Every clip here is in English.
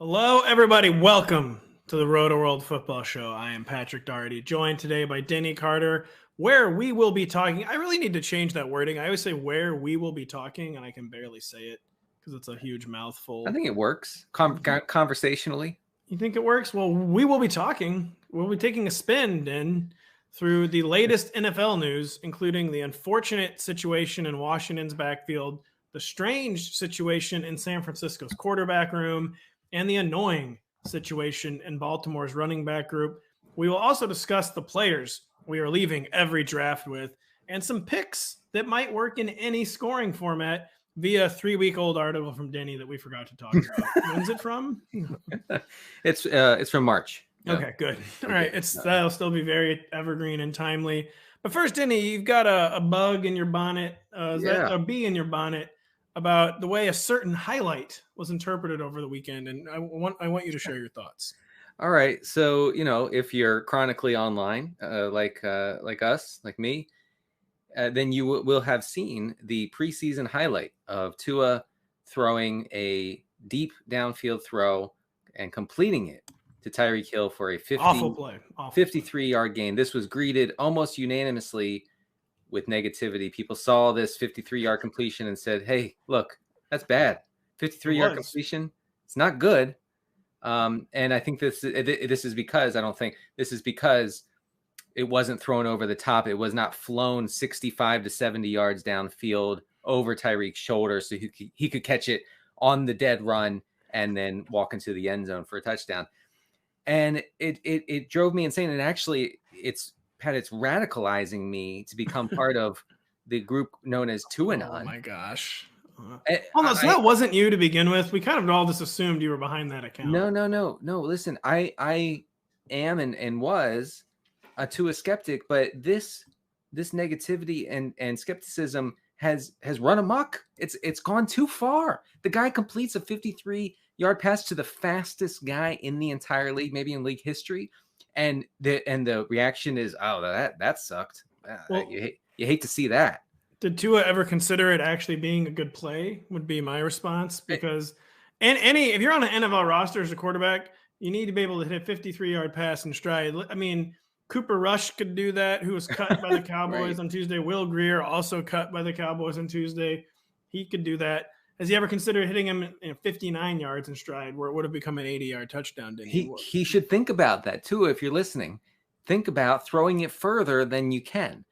Hello, everybody. Welcome to the Rotoworld Football Show. I am Patrick Daugherty, joined today by Denny Carter, where we will be talking. I really need to change that wording. I always say where we will be talking, and I can barely say it because it's a huge mouthful. I think it works conversationally. You think it works? Well, we will be talking. We'll be taking a spin through the latest NFL news, including the unfortunate situation in Washington's backfield, the strange situation in San Francisco's quarterback room, and the annoying situation in Baltimore's running back group. We will also discuss the players we are leaving every draft with and some picks that might work in any scoring format via a 3-week-old article from Denny that we forgot to talk about. When's it from? It's from March. Okay, good. All right. That'll still be very evergreen and timely. But first, Denny, you've got a bug in your bonnet, a bee in your bonnet about the way a certain highlight was interpreted over the weekend, and I want you to share your thoughts. All right, so if you're chronically online, like us, like me, then you will have seen the preseason highlight of Tua throwing a deep downfield throw and completing it to Tyreek Hill for a 53-yard gain. This was greeted almost unanimously with negativity. People saw this 53-yard completion and said, hey, look, that's bad. 53-yard completion, it's not good. And I think this is because it wasn't thrown over the top. It was not flown 65 to 70 yards downfield over Tyreek's shoulder so he could catch it on the dead run and then walk into the end zone for a touchdown. And it drove me insane. And actually, it's radicalizing me to become part of the group known as Tuanon. Oh my gosh. So that wasn't you to begin with. We kind of all just assumed you were behind that account. No. Listen, I am and was a Tua skeptic, but this negativity and skepticism has run amok. It's gone too far. The guy completes a 53-yard pass to the fastest guy in the entire league, maybe in league history. And the reaction is, oh, that sucked. Well, you hate to see that. Did Tua ever consider it actually being a good play? Would be my response, because if you're on an NFL roster as a quarterback, you need to be able to hit a 53-yard pass in stride. I mean, Cooper Rush could do that, who was cut by the Cowboys on Tuesday. Will Greer also cut by the Cowboys on Tuesday. He could do that. Has he ever considered hitting him 59 yards in stride, where it would have become an 80-yard touchdown? He should think about that too. If you're listening, think about throwing it further than you can.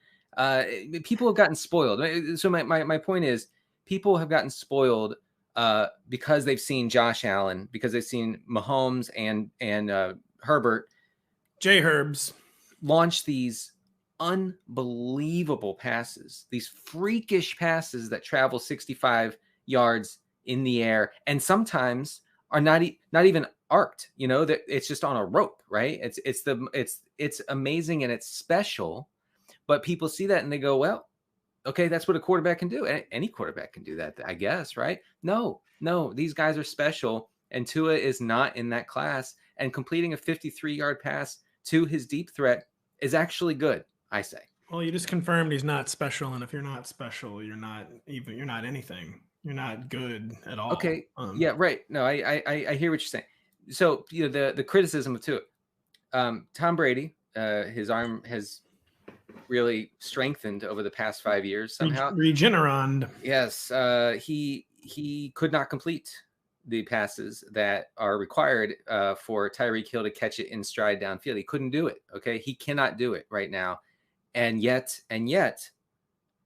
People have gotten spoiled. So my point is, people have gotten spoiled because they've seen Josh Allen, because they've seen Mahomes and Herbert, J Herbs, launch these unbelievable passes, these freakish passes that travel 65 yards in the air, and sometimes are not even arced. That it's just on a rope, right? It's amazing and it's special, but people see that and they go, well, okay, that's what a quarterback can do. Any quarterback can do that, I guess, right? No, these guys are special, and Tua is not in that class. And completing a 53-yard pass to his deep threat is actually good, I say. Well, you just confirmed he's not special, and if you're not special, you're not anything. You're not good at all. Okay. Yeah, right. No, I hear what you're saying. So, the criticism of Tua, Tom Brady, his arm has really strengthened over the past 5 years somehow. Regeneron. Yes. He could not complete the passes that are required for Tyreek Hill to catch it in stride downfield. He couldn't do it. Okay. He cannot do it right now. And yet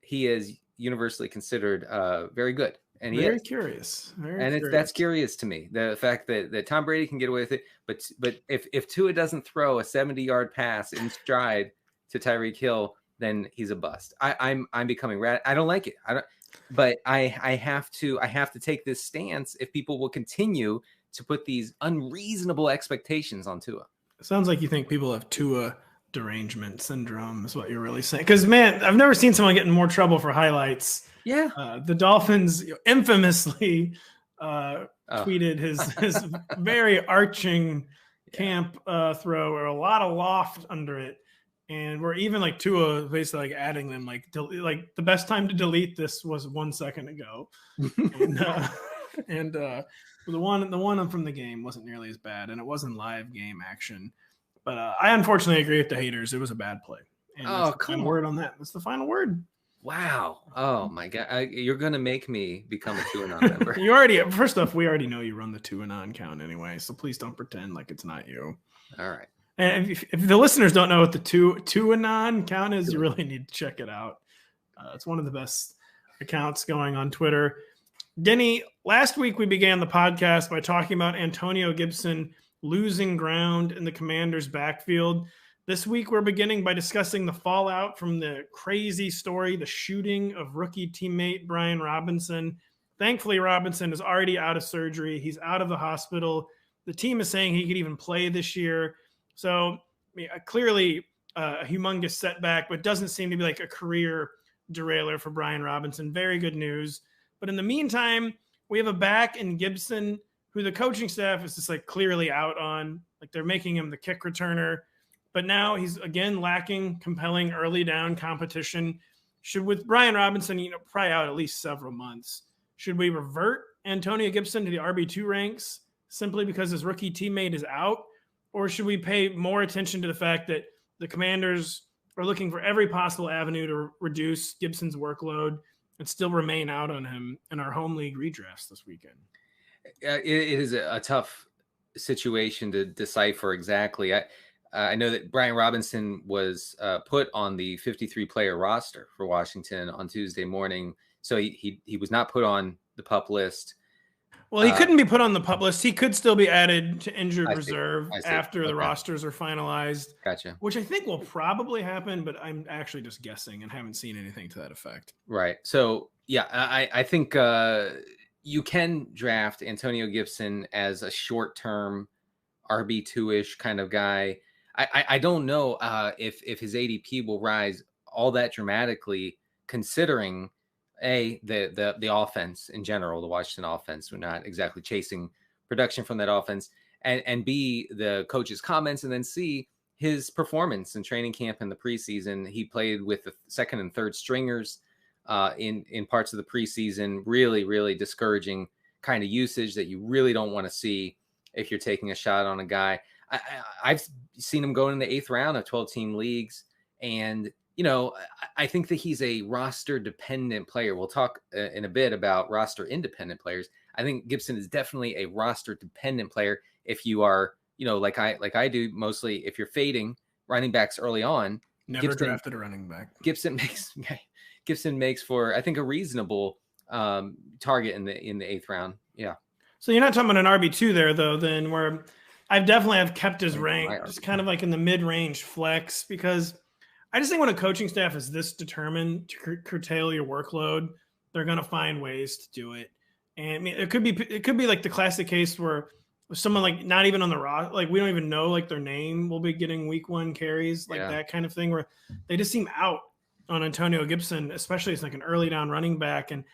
he is universally considered very good. And very curious. That's curious to me. The fact that Tom Brady can get away with it, but if Tua doesn't throw a 70-yard pass in stride to Tyreek Hill, then he's a bust. I'm becoming I don't like it. But I have to take this stance if people will continue to put these unreasonable expectations on Tua. It sounds like you think people have Tua derangement syndrome is what you're really saying. Because, man, I've never seen someone get in more trouble for highlights. Yeah. The Dolphins infamously tweeted his very arching camp throw, or a lot of loft under it. And we're even like Tua basically like adding them like the best time to delete this was 1 second ago. And, And the one from the game wasn't nearly as bad, and it wasn't live game action. But I unfortunately agree with the haters. It was a bad play. And that's the final word on that. That's the final word. Wow. Oh my God. You're going to make me become a 2-and-on member. First off, we already know you run the 2-and-on count anyway. So please don't pretend like it's not you. All right. And if the listeners don't know what the two-and-on count is, you really need to check it out. It's one of the best accounts going on Twitter. Denny, last week we began the podcast by talking about Antonio Gibson losing ground in the Commanders' backfield. This week we're beginning by discussing the fallout from the crazy story, the shooting of rookie teammate Brian Robinson. Thankfully, Robinson is already out of surgery. He's out of the hospital. The team is saying he could even play this year. So clearly a humongous setback, but doesn't seem to be like a career derailer for Brian Robinson. Very good news. But in the meantime, we have a back in Gibson who the coaching staff is just like clearly out on. Like they're making him the kick returner. But now he's again lacking compelling early down competition. With Brian Robinson, probably out at least several months. Should we revert Antonio Gibson to the RB2 ranks simply because his rookie teammate is out? Or should we pay more attention to the fact that the Commanders are looking for every possible avenue to reduce Gibson's workload and still remain out on him in our home league redrafts this weekend? It is a tough situation to decipher exactly. I know that Brian Robinson was put on the 53-player roster for Washington on Tuesday morning, so he was not put on the PUP list. Well, he couldn't be put on the PUP list. He could still be added to injured reserve after the rosters are finalized. Gotcha. Which I think will probably happen, but I'm actually just guessing and haven't seen anything to that effect. Right. So, yeah, I think you can draft Antonio Gibson as a short-term RB2-ish kind of guy. I don't know if his ADP will rise all that dramatically, considering the offense in general, the Washington offense. We're not exactly chasing production from that offense, and B, the coach's comments, and then C, his performance in training camp in the preseason. He played with the second and third stringers in parts of the preseason. Really, really discouraging kind of usage that you really don't want to see if you're taking a shot on a guy. I've seen him go in the 8th round of 12-team leagues, and I think that he's a roster-dependent player. We'll talk in a bit about roster-independent players. I think Gibson is definitely a roster-dependent player. If you are, like I do mostly, if you're fading running backs early on, Never drafted a running back. Gibson makes for, I think, a reasonable target in the 8th round. Yeah. So you're not talking about an RB2 there, though, then, where I definitely have kept his rank just kind of like in the mid-range flex, because I just think when a coaching staff is this determined to curtail your workload, they're going to find ways to do it. And I mean, it could be like the classic case where someone like not even on the roster, like we don't even know like their name will be getting week 1 carries, like that kind of thing, where they just seem out on Antonio Gibson, especially as like an early down running back. And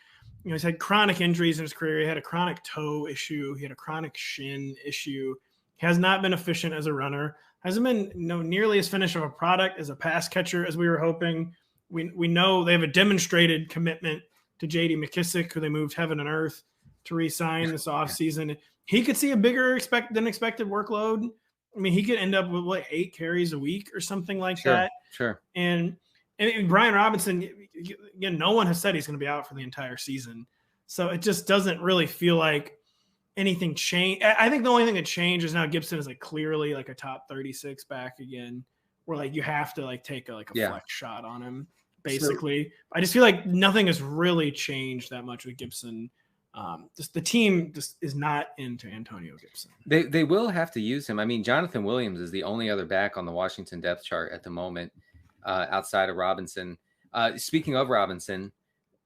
he's had chronic injuries in his career. He had a chronic toe issue. He had a chronic shin issue. He has not been efficient as a runner. Hasn't been nearly as finished of a product as a pass catcher as we were hoping. We know they have a demonstrated commitment to J.D. McKissick, who they moved heaven and earth to re-sign this offseason. He could see a bigger than expected workload. I mean, he could end up with 8 carries a week or something like that. Sure. And Brian Robinson, again, no one has said he's going to be out for the entire season. So it just doesn't really feel like anything changed. I think the only thing that changed is now Gibson is like clearly like a top 36 back again, where like you have to like take a flex shot on him basically. So, I just feel like nothing has really changed that much with Gibson. Just the team just is not into Antonio Gibson. They will have to use him. I mean, Jonathan Williams is the only other back on the Washington depth chart at the moment, outside of Robinson. Speaking of Robinson,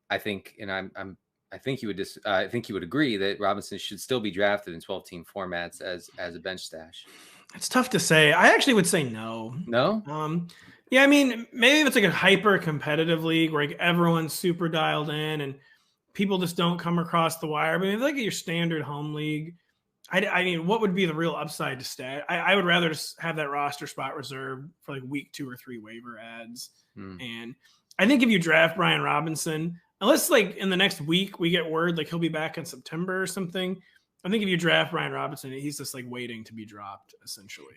I think, and I think you would agree that Robinson should still be drafted in 12-team formats as a bench stash. It's tough to say. I actually would say no. No? Yeah, I mean, maybe if it's like a hyper competitive league where like everyone's super dialed in and people just don't come across the wire. But if like your standard home league, I mean, what would be the real upside to stat? I would rather just have that roster spot reserved for like week 2 or 3 waiver ads. And I think if you draft Brian Robinson, unless like in the next week we get word like he'll be back in September or something. I think if you draft Brian Robinson, he's just like waiting to be dropped essentially.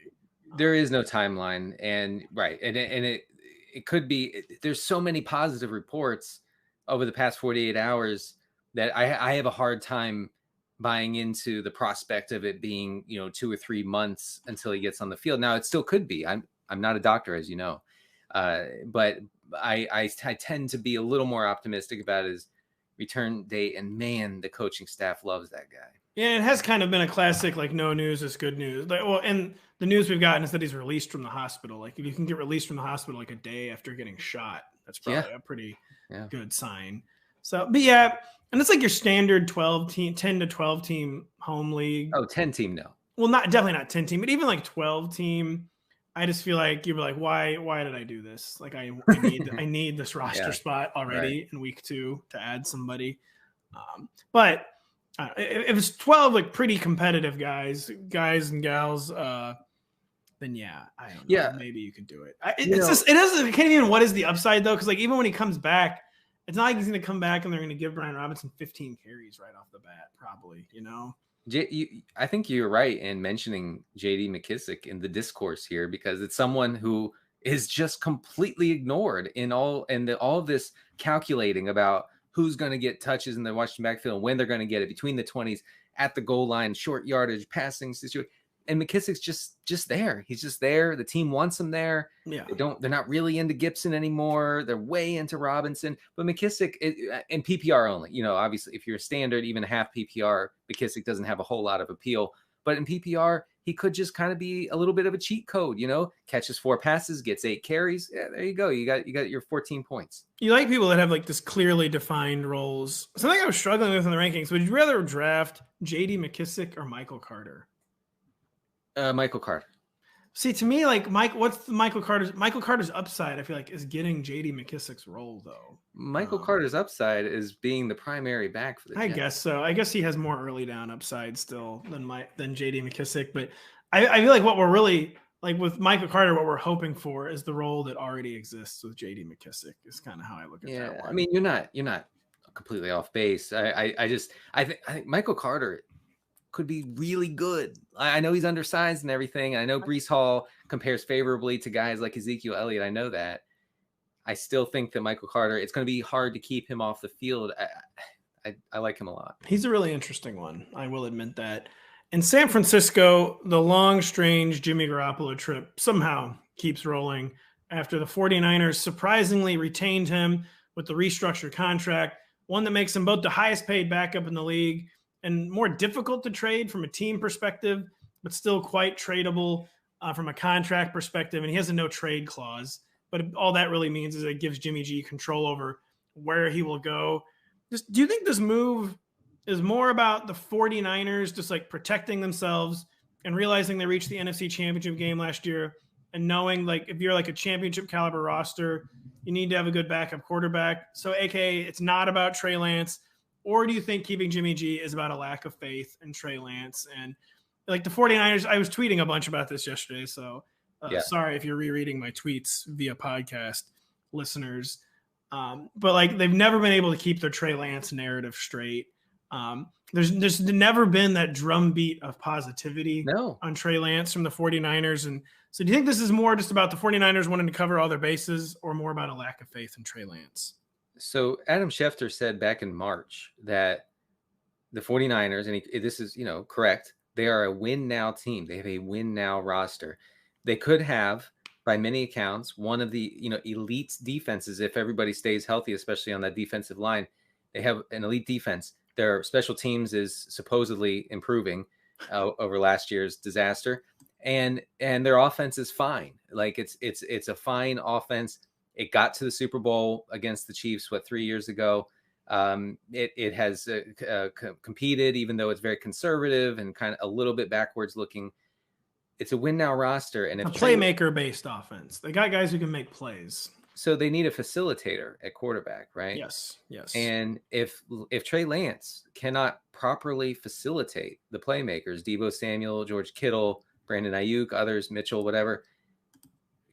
There is no timeline, and right, and it could be. There's so many positive reports over the past 48 hours that I have a hard time buying into the prospect of it being 2 or 3 months until he gets on the field. Now it still could be. I'm not a doctor, as you know, but I tend to be a little more optimistic about his return date. And man, the coaching staff loves that guy. Yeah, it has kind of been a classic, like no news is good news. Like, well, and the news we've gotten is that he's released from the hospital. Like if you can get released from the hospital like a day after getting shot, that's probably a pretty good sign. So, but yeah, and it's like your standard 10 to 12 team home league. Oh, 10 team, no. Well, definitely not 10 team, but even like 12 team. I just feel like you're like, why did I do this? Like I need this roster spot already in week 2 to add somebody. But if it's 12 like pretty competitive guys and gals, then yeah, I don't know. Maybe you could do it. It can't even. What is the upside though? Because like even when he comes back, it's not like he's going to come back and they're going to give Brian Robinson 15 carries right off the bat. Probably, I think you're right in mentioning J.D. McKissic in the discourse here, because it's someone who is just completely ignored in all of this calculating about who's going to get touches in the Washington backfield and when they're going to get it between the 20s, at the goal line, short yardage, passing situation. And McKissic's just there. He's just there. The team wants him there. Yeah. They're not really into Gibson anymore. They're way into Robinson. But McKissic, and PPR only, obviously if you're a standard, even half PPR, McKissic doesn't have a whole lot of appeal. But in PPR, he could just kind of be a little bit of a cheat code, catches 4 passes, gets 8 carries. Yeah, there you go. You got your 14 points. You like people that have like this clearly defined roles. Something I was struggling with in the rankings. Would you rather draft J.D. McKissic or Michael Carter? Michael Carter. See, to me, like what's Michael Carter's upside? I feel like is getting J.D. McKissic's role though. Michael Carter's upside is being the primary back for the Jets. I guess so. I guess he has more early down upside still than J.D. McKissic. But I feel like what we're really like with Michael Carter, what we're hoping for is the role that already exists with J.D. McKissic. Is kind of how I look at that one. I mean, you're not completely off base. I think Michael Carter could be really good. I know he's undersized and everything. And I know Breece Hall compares favorably to guys like Ezekiel Elliott. I know that. I still think that Michael Carter, it's going to be hard to keep him off the field. I like him a lot. He's a really interesting one. I will admit that. In San Francisco, the long, strange Jimmy Garoppolo trip somehow keeps rolling after the 49ers surprisingly retained him with the restructured contract, one that makes him both the highest paid backup in the league and more difficult to trade from a team perspective, but still quite tradable from a contract perspective. And he has a no trade clause, but all that really means is it gives Jimmy G control over where he will go. Do you think this move is more about the 49ers just like protecting themselves and realizing they reached the NFC Championship game last year and knowing like if you're like a championship caliber roster, you need to have a good backup quarterback. So AKA it's not about Trey Lance. Or do you think keeping Jimmy G is about a lack of faith in Trey Lance? And like the 49ers, I was tweeting a bunch about this yesterday. So sorry if you're rereading my tweets via podcast listeners. But like they've never been able to keep their Trey Lance narrative straight. There's never been that drumbeat of positivity on Trey Lance from the 49ers. And so do you think this is more just about the 49ers wanting to cover all their bases or more about a lack of faith in Trey Lance? So Adam Schefter said back in March that the 49ers, and this is, correct, they are a win now team. They have a win now roster. They could have, by many accounts, one of the, elite defenses if everybody stays healthy, especially on that defensive line. They have an elite defense. Their special teams is supposedly improving over last year's disaster. And their offense is fine. Like it's a fine offense. It got to the Super Bowl against the Chiefs, 3 years ago. It has competed, even though it's very conservative and kind of a little bit backwards looking. It's a win now roster, and a playmaker-based offense. They got guys who can make plays. So they need a facilitator at quarterback, right? Yes. And if Trey Lance cannot properly facilitate the playmakers, Deebo Samuel, George Kittle, Brandon Ayuk, others, Mitchell, whatever,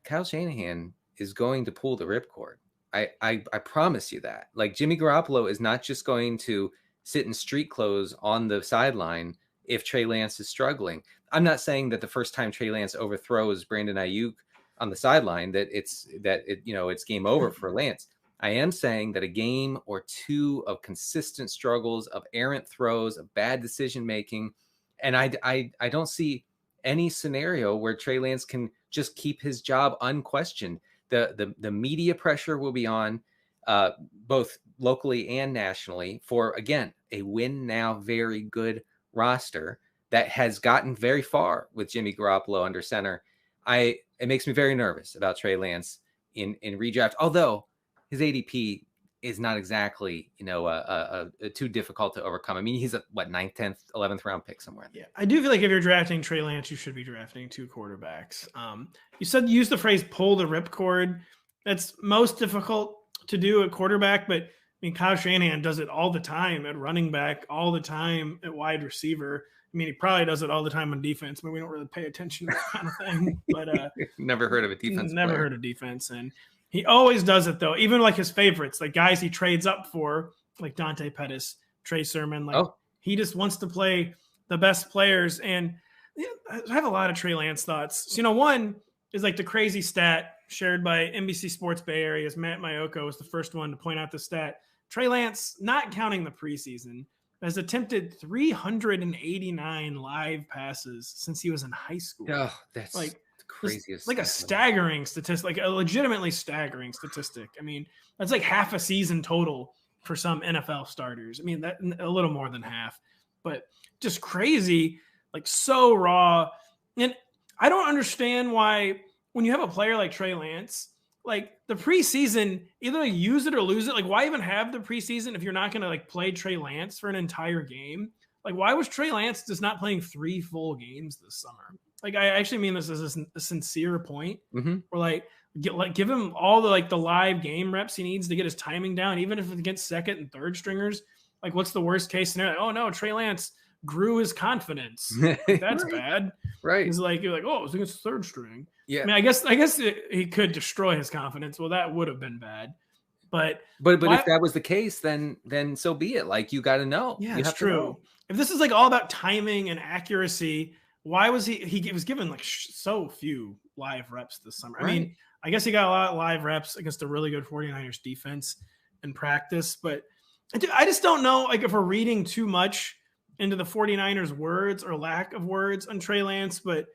Kyle Shanahan is going to pull the ripcord. I promise you that. Like, Jimmy Garoppolo is not just going to sit in street clothes on the sideline if Trey Lance is struggling. I'm not saying that the first time Trey Lance overthrows Brandon Ayuk on the sideline it's game over for Lance. I am saying that a game or two of consistent struggles, of errant throws, of bad decision making, and I don't see any scenario where Trey Lance can just keep his job unquestioned. The media pressure will be on, both locally and nationally, for, again, a win now very good roster that has gotten very far with Jimmy Garoppolo under center. It makes me very nervous about Trey Lance in redraft, although his ADP is not exactly, too difficult to overcome. I mean, he's a 9th, 10th, 11th round pick somewhere. Yeah, I do feel like if you're drafting Trey Lance, you should be drafting 2 quarterbacks. You use the phrase "pull the ripcord." That's most difficult to do at quarterback, but I mean, Kyle Shanahan does it all the time at running back, all the time at wide receiver. I mean, he probably does it all the time on defense, but we don't really pay attention to that kind of thing. But never heard of a defense. Never heard of defense, and he always does it though. Even like his favorites, like guys he trades up for, like Dante Pettis, Trey Sermon. He just wants to play the best players. And I have a lot of Trey Lance thoughts. So, one is like the crazy stat shared by NBC Sports Bay Area's Matt Mayoko was the first one to point out the stat. Trey Lance, not counting the preseason, has attempted 389 live passes since he was in high school. Oh, that's like the craziest. Like a staggering statistic, like a legitimately staggering statistic. I mean, that's like half a season total for some NFL starters. I mean, that a little more than half, but just crazy, like so raw. And I don't understand why, when you have a player like Trey Lance, like the preseason, either use it or lose it. Like, why even have the preseason if you're not going to like play Trey Lance for an entire game? Like, why was Trey Lance just not playing 3 full games this summer? Like, I actually mean this as a sincere point. Mm-hmm. Where give him all the live game reps he needs to get his timing down, even if it's against second and third stringers. Like, what's the worst case scenario? Oh no, Trey Lance grew his confidence. Like, that's bad, right? It's like, you're like, oh, it was against the third string. Yeah, I mean, I guess he could destroy his confidence. Well, that would have been bad. But if that was the case, then so be it. Like, you got to know. Yeah, it's true. If this is like all about timing and accuracy, why was he was given like so few live reps this summer? Right. I mean, I guess he got a lot of live reps against a really good 49ers defense in practice, but I just don't know, like, if we're reading too much into the 49ers words or lack of words on Trey Lance. But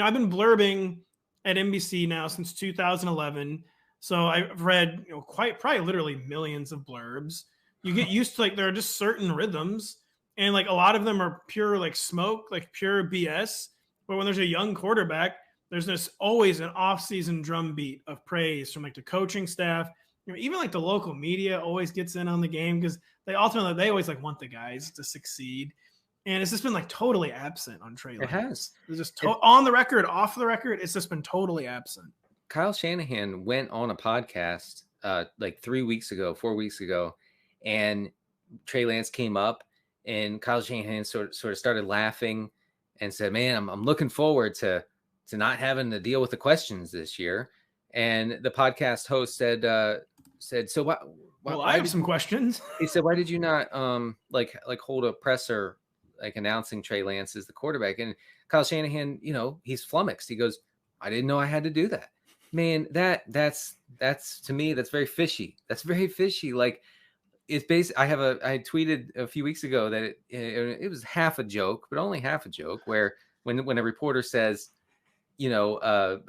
I've been blurbing at NBC now since 2011. So I've read, probably literally millions of blurbs. You get used to, like, there are just certain rhythms, and like a lot of them are pure like smoke, like pure BS. But when there's a young quarterback, there's always an off-season drumbeat of praise from like the coaching staff. Even like the local media always gets in on the game because they always like want the guys to succeed. And it's just been like totally absent on Trey Lance. It has. It's just on the record, off the record, it's just been totally absent. Kyle Shanahan went on a podcast like 4 weeks ago, and Trey Lance came up, and Kyle Shanahan sort of started laughing and said, "Man, I'm looking forward to not having to deal with the questions this year." And the podcast host said, "So what? Well, I have some questions." He said, "Why did you not like hold a presser like announcing Trey Lance as the quarterback?" And Kyle Shanahan, he's flummoxed. He goes, "I didn't know I had to do that." Man, that's to me, that's very fishy. That's very fishy. Like, it's basically, I tweeted a few weeks ago that it was half a joke, but only half a joke, where when a reporter says, what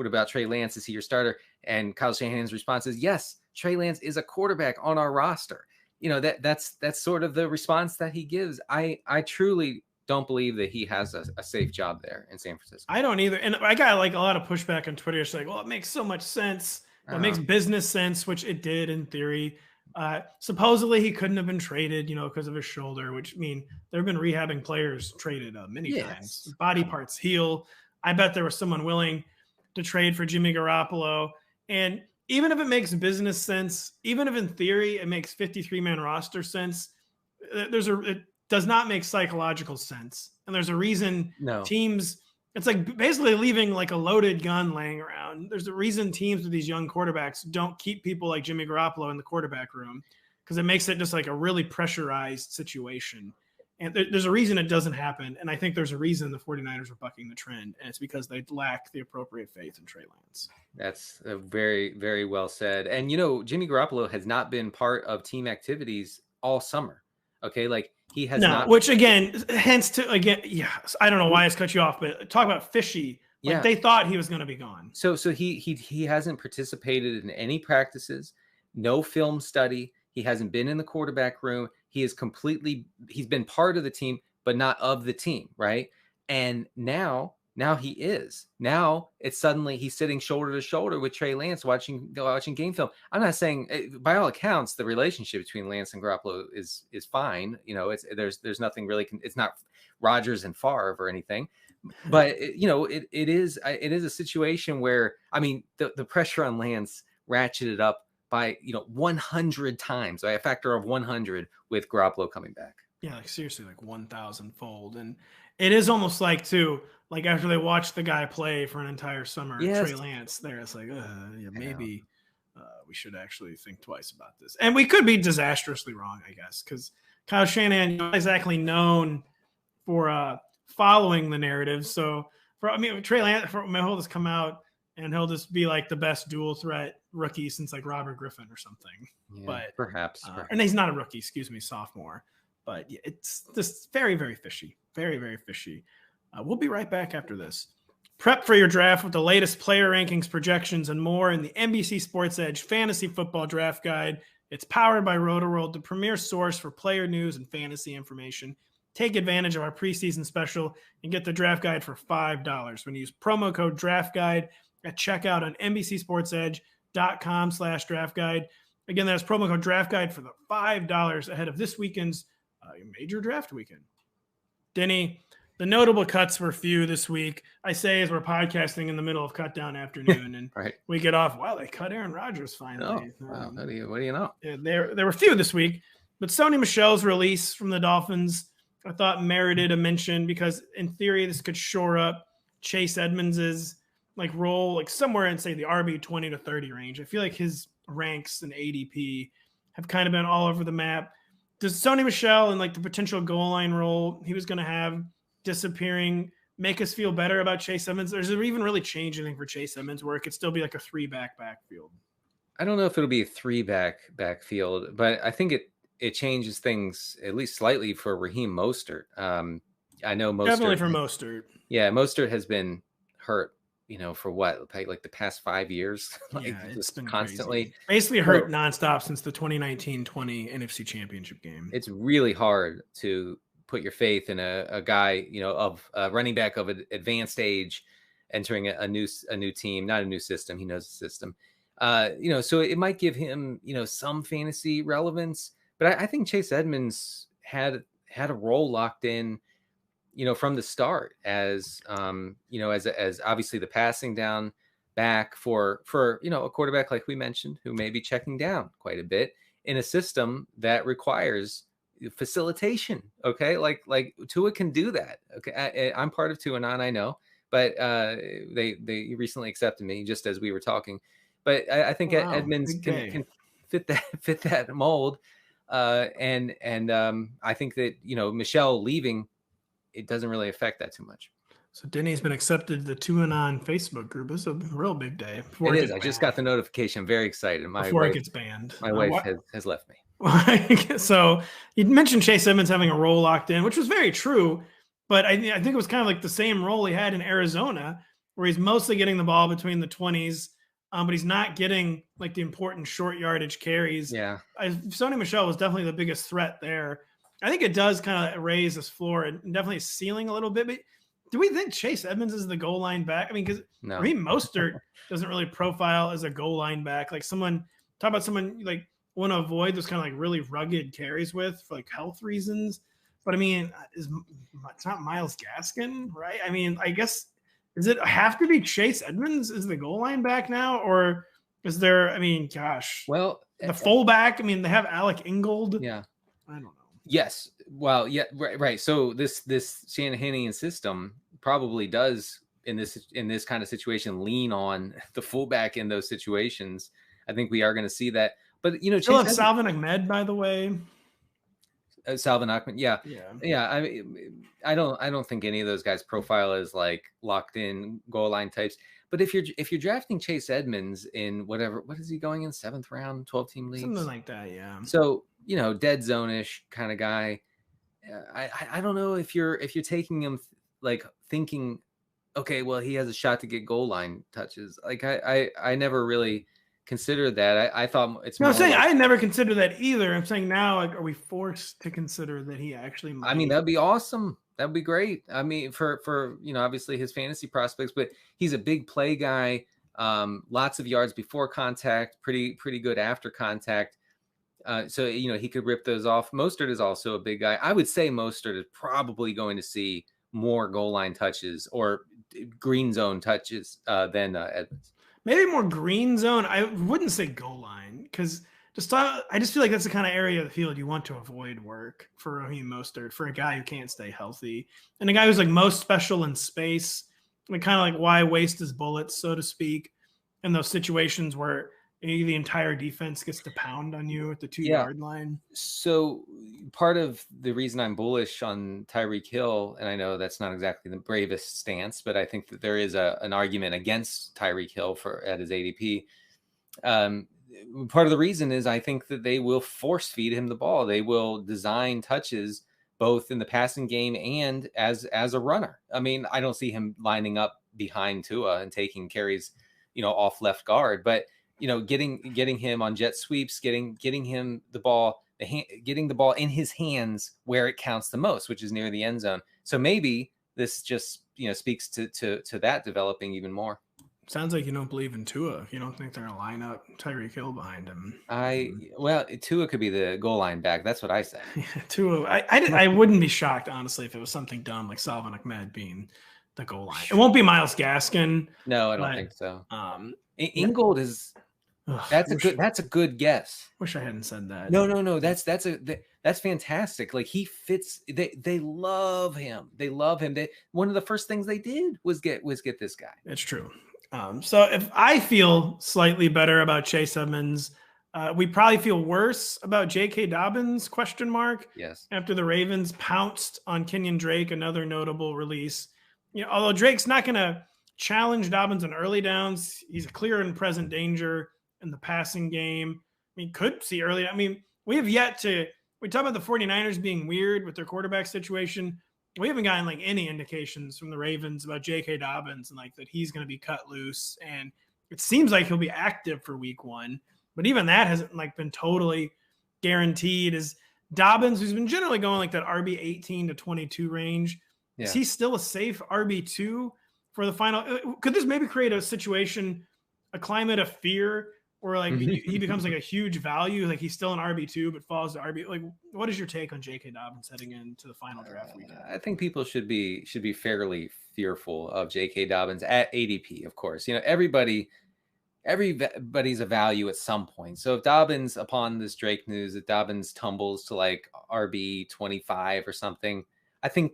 about Trey Lance? Is he your starter? And Kyle Shanahan's response is, yes, Trey Lance is a quarterback on our roster. That's sort of the response that he gives. I truly don't believe that he has a safe job there in San Francisco. I don't either. And I got like a lot of pushback on Twitter. It's like, well, it makes so much sense. It makes business sense, which it did in theory. Supposedly he couldn't have been traded, because of his shoulder, which there have been rehabbing players traded many times. Body parts heal. I bet there was someone willing to trade for Jimmy Garoppolo. And even if it makes business sense, even if in theory it makes 53-man roster sense, it does not make psychological sense. And there's a reason teams It's like basically leaving like a loaded gun laying around. There's a reason teams with these young quarterbacks don't keep people like Jimmy Garoppolo in the quarterback room, because it makes it just like a really pressurized situation. And there's a reason it doesn't happen. And I think there's a reason the 49ers are bucking the trend, and it's because they lack the appropriate faith in Trey Lance. That's a very, very well said. And, Jimmy Garoppolo has not been part of team activities all summer. Okay. Like he has not. Which again, hence to, again, I don't know why it's cut you off, but talk about fishy. Like they thought he was going to be gone. So he hasn't participated in any practices, no film study. He hasn't been in the quarterback room. He's been part of the team, but not of the team. Right. And now he is. Now it's suddenly he's sitting shoulder to shoulder with Trey Lance watching game film. I'm not saying, by all accounts, the relationship between Lance and Garoppolo is fine. There's nothing really. It's not Rodgers and Favre or anything, but it is a situation where, I mean, the pressure on Lance ratcheted up by 100 times, by a factor of 100 with Garoppolo coming back. Yeah, like seriously, like 1,000-fold. And it is almost like too, like after they watch the guy play for an entire summer, Trey Lance, there it's like, maybe we should actually think twice about this. And we could be disastrously wrong, I guess, because Kyle Shanahan not exactly known for following the narrative. So Trey Lance, he'll just come out and he'll just be like the best dual threat rookie since like Robert Griffin or something. Yeah, but perhaps. And he's not a rookie, sophomore. But yeah, it's just very, very fishy. Very, very fishy. We'll be right back after this. Prep for your draft with the latest player rankings, projections, and more in the NBC Sports Edge Fantasy Football Draft Guide. It's powered by Rotoworld, the premier source for player news and fantasy information. Take advantage of our preseason special and get the draft guide for $5 when you use promo code draft guide at checkout on NBCSportsEdge.com/draft guide. Again, that's promo code draft guide for the $5 ahead of this weekend's major draft weekend. Denny, the notable cuts were few this week. I say as we're podcasting in the middle of cut down afternoon, and right. We get off. Wow, they cut Aaron Rodgers finally. Wow. What do you know? There were few this week, but Sony Michel's release from the Dolphins I thought merited a mention because in theory this could shore up Chase Edmonds's like role like somewhere in say the RB 20 to 30 range. I feel like his ranks and ADP have kind of been all over the map. Does Sony Michel and like the potential goal line role he was going to have disappearing make us feel better about Chase Edmonds? Does it even really change anything for Chase Edmonds where it could still be like a 3-back backfield? I don't know if it'll be a 3-back backfield, but I think it changes things at least slightly for Raheem Mostert. I know Mostert. Definitely for Mostert. Yeah, Mostert has been hurt, for what, like the past 5 years? It's been constantly. Crazy. Basically hurt nonstop since the 2019-20 NFC Championship game. It's really hard to put your faith in a guy, of a running back of an advanced age entering a new team, not a new system. He knows the system. So it might give him, some fantasy relevance. But I think Chase Edmonds had a role locked in, from the start as obviously the passing down back for a quarterback like we mentioned who may be checking down quite a bit in a system that requires facilitation. Okay, like Tua can do that. Okay, I'm part of Tua, I know, but they recently accepted me just as we were talking. But I think Edmonds can fit that mold. And I think that, Michel leaving, it doesn't really affect that too much. So Denny's been accepted to the Tuanon Facebook group. It's a real big day. It is. I just got the notification. I'm very excited. Before it gets banned. My wife has left me. So you mentioned Chase Edmonds having a role locked in, which was very true. But I think it was kind of like the same role he had in Arizona, where he's mostly getting the ball between the 20s. But he's not getting like the important short yardage carries. Yeah. Sony Michel was definitely the biggest threat there. I think it does kind of raise his floor and definitely ceiling a little bit. But do we think Chase Edmonds is the goal line back? I mean, because Raheem Mostert doesn't really profile as a goal line back. Like someone like want to avoid those kind of like really rugged carries with for like health reasons. But I mean, it's not Myles Gaskin, right? I mean, I guess. Does it have to be Chase Edmonds is the goal line back now? Or is there, I mean, gosh. Well, the fullback, I mean, they have Alec Ingold. Yeah. I don't know. Yes. Well, yeah, right. So this Shanahanian system probably does in this kind of situation lean on the fullback in those situations. I think we are going to see that. But still have Salvin Ahmed, by the way. Salvin Ahmed, yeah. I don't think any of those guys profile as like locked in goal line types. But if you're drafting Chase Edmonds in what is he going in 7th round, 12-team leagues, something like that, yeah. So dead zone-ish kind of guy. I don't know if you're taking him like thinking, okay, well he has a shot to get goal line touches. Like I never really considered that. I thought it's. No, I'm saying I never considered that either. I'm saying now, like, are we forced to consider that he actually might? I mean, that'd be awesome. That'd be great. I mean, for obviously his fantasy prospects, but he's a big play guy. Lots of yards before contact, pretty good after contact. So he could rip those off. Mostert is also a big guy. I would say Mostert is probably going to see more goal line touches or green zone touches than Edmonds. Maybe more green zone. I wouldn't say goal line because I just feel like that's the kind of area of the field you want to avoid work for Raheem Mostert, for a guy who can't stay healthy and a guy who's like most special in space. Like kind of like why waste his bullets, so to speak, in those situations where the entire defense gets to pound on you at the 2-yard line. So part of the reason I'm bullish on Tyreek Hill, and I know that's not exactly the bravest stance, but I think that there is an argument against Tyreek Hill at his ADP. Part of the reason is I think that they will force feed him the ball. They will design touches both in the passing game and as a runner. I mean, I don't see him lining up behind Tua and taking carries, off left guard, but getting him on jet sweeps, getting him the ball, getting the ball in his hands where it counts the most, which is near the end zone. So maybe this just speaks to that developing even more. Sounds like you don't believe in Tua. You don't think they're gonna line up Tyreek Hill behind him. Tua could be the goal line back. That's what I said. Tua. I wouldn't be shocked, honestly, if it was something dumb like Salvin Ahmed being the goal line. It won't be Myles Gaskin. No, I don't think so. Ingold is. That's a good guess. Wish I hadn't said that. No. That's fantastic. Like he fits. They love him. They love him. One of the first things they did was get this guy. It's true. So if I feel slightly better about Chase Edmonds, we probably feel worse about J.K. Dobbins ? Yes. After the Ravens pounced on Kenyon Drake, another notable release. Although Drake's not going to challenge Dobbins in early downs, he's a clear and present danger in the passing game. I mean, could see early. I mean, we have yet to. We talk about the 49ers being weird with their quarterback situation. We haven't gotten like any indications from the Ravens about J.K. Dobbins and like that he's going to be cut loose. And it seems like he'll be active for week 1, but even that hasn't like been totally guaranteed. Is Dobbins, who's been generally going like that RB 18 to 22 range, is he still a safe RB2 for the final? Could this maybe create a situation, a climate of fear where like he becomes like a huge value, like he's still an RB2 but falls to RB? Like, what is your take on J.K. Dobbins heading into the final draft weekend? I think people should be fairly fearful of J.K. Dobbins at ADP. Of course, everybody's a value at some point. So if Dobbins, upon this Drake news, if Dobbins tumbles to like RB 25 or something, I think